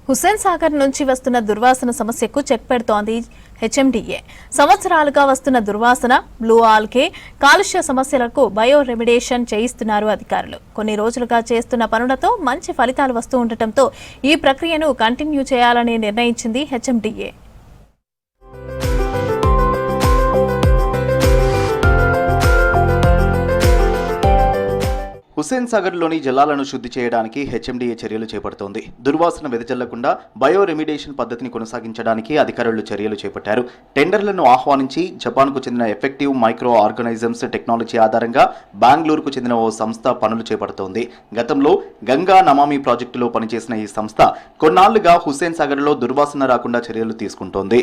హుస్సేన్ సాగర్ నుంచి వస్తున్న దుర్వాసన సమస్యకు చెక్ పెడుతోంది హెచ్ఎండిఏ. సంవత్సరాలుగా వస్తున్న దుర్వాసన, బ్లూ ఆల్గే కాలుష్య సమస్యలకు బయో రెమిడేషన్ చేయిస్తున్నారు అధికారులు. కొన్ని రోజులుగా చేస్తున్న పనులతో మంచి ఫలితాలు వస్తూ ఉండటంతో ఈ ప్రక్రియను కంటిన్యూ చేయాలని నిర్ణయించింది హెచ్ఎండిఏ. హుస్సేన్ సాగర్లోని జలాలను శుద్ధి చేయడానికి హెచ్ఎండిఏ చర్యలు చేపడుతోంది. దుర్వాసన వెదజల్లకుండా బయో రెమిడేషన్ పద్ధతిని కొనసాగించడానికి అధికారులు చర్యలు చేపట్టారు. టెండర్లను ఆహ్వానించి జపాన్కు చెందిన ఎఫెక్టివ్ మైక్రో ఆర్గనైజమ్స్ టెక్నాలజీ ఆధారంగా బెంగళూరుకు చెందిన ఓ సంస్థ పనులు చేపడుతోంది. గతంలో గంగా నమామి ప్రాజెక్టులో పనిచేసిన ఈ సంస్థ కొన్నాళ్లుగా హుస్సేన్ సాగర్లో దుర్వాసన రాకుండా చర్యలు తీసుకుంటోంది.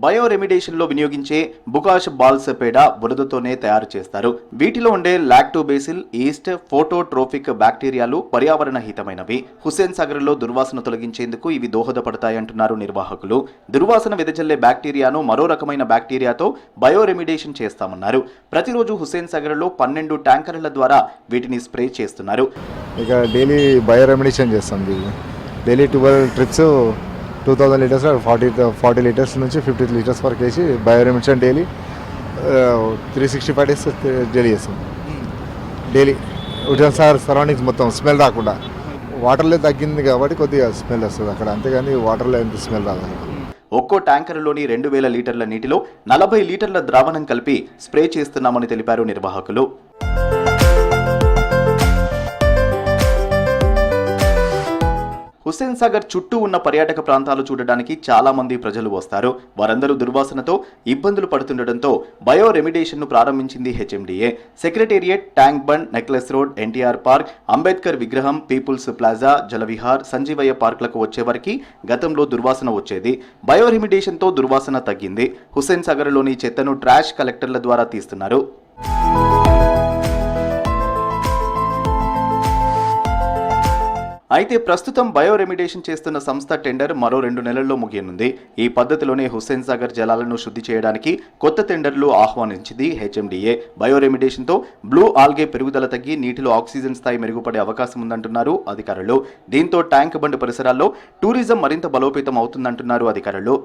బయో రెమిడేషన్లో వినియోగించే బుకాష్ బాల్స్ పేడ బురదతోనే తయారు చేస్తారు. వీటిలో ఉండే లాక్టోబేసిల్, ఈస్ట్, ఫోటోట్రోఫిక్ బ్యాక్టీరియాలు పర్యావరణ హితమైనవి. హుస్సేన్ సాగర్లో దుర్వాసన తొలగించేందుకు ఇవి దోహదపడతాయంటున్నారు నిర్వాహకులు. దుర్వాసన వెదజల్లే బ్యాక్టీరియాను మరో రకమైన బ్యాక్టీరియాతో బయో రెమిడేషన్ చేస్తామన్నారు. ప్రతిరోజు హుస్సేన్ సాగర్లో 12 ట్యాంకర్ల ద్వారా వీటిని స్ప్రే చేస్తున్నారు. ఇక డైలీ బయో రెమిడేషన్ చేస్తాం. డైలీ 12 ట్రిప్స్ 2000 లీటర్స్ 40 లీటర్స్ నుంచి 50 లీటర్స్ వరకు వేసి బయో రెమిడేషన్ డైలీ 365 డేస్ డైలీ చేస్తాం. డైలీ హుస్సేన్ సాగర్ సరౌండింగ్స్ మొత్తం స్మెల్ రాకుండా. వాటర్లో తగ్గింది కాబట్టి కొద్దిగా స్మెల్ వస్తుంది అక్కడ, అంతేగాని వాటర్లో ఎంత స్మెల్ రాదు. ఒక్కో ట్యాంకర్లోని 2000 లీటర్ల నీటిలో 40 లీటర్ల ద్రావణం కలిపి స్ప్రే చేస్తున్నామని తెలిపారు నిర్వాహకులు. హుస్సేన్ సాగర్ చుట్టూ ఉన్న పర్యాటక ప్రాంతాలు చూడడానికి చాలా మంది ప్రజలు వస్తారు. వారందరూ దుర్వాసనతో ఇబ్బందులు పడుతుండటంతో బయో రెమిడేషన్ను ప్రారంభించింది HMDA. Secretariat, tank bund, necklace road, NTR park, Ambedkar విగ్రహం, పీపుల్స్ ప్లాజా, జలవిహార్, సంజీవయ్య పార్కులకు వచ్చేవారికి గతంలో దుర్వాసన వచ్చేది. బయో రెమిడేషన్తో దుర్వాసన తగ్గింది. హుస్సేన్ సాగర్లోని చెత్తను ట్రాష్ కలెక్టర్ల ద్వారా తీస్తున్నారు. అయితే ప్రస్తుతం బయో రెమిడేషన్ చేస్తున్న సంస్థ టెండర్ మరో 2 నెలల్లో ముగియనుంది. ఈ పద్ధతిలోనే హుస్సేన్ సాగర్ జలాలను శుద్ధి చేయడానికి కొత్త టెండర్లు ఆహ్వానించింది హెచ్ఎండిఏ. బయో రెమిడేషన్తో బ్లూ ఆల్గే పెరుగుదల తగ్గి నీటిలో ఆక్సిజన్ స్థాయి మెరుగుపడే అవకాశం ఉందంటున్నారు అధికారులు. దీంతో ట్యాంక్ బండ్ పరిసరాల్లో టూరిజం మరింత బలోపేతం అవుతుందంటున్నారు అధికారులు.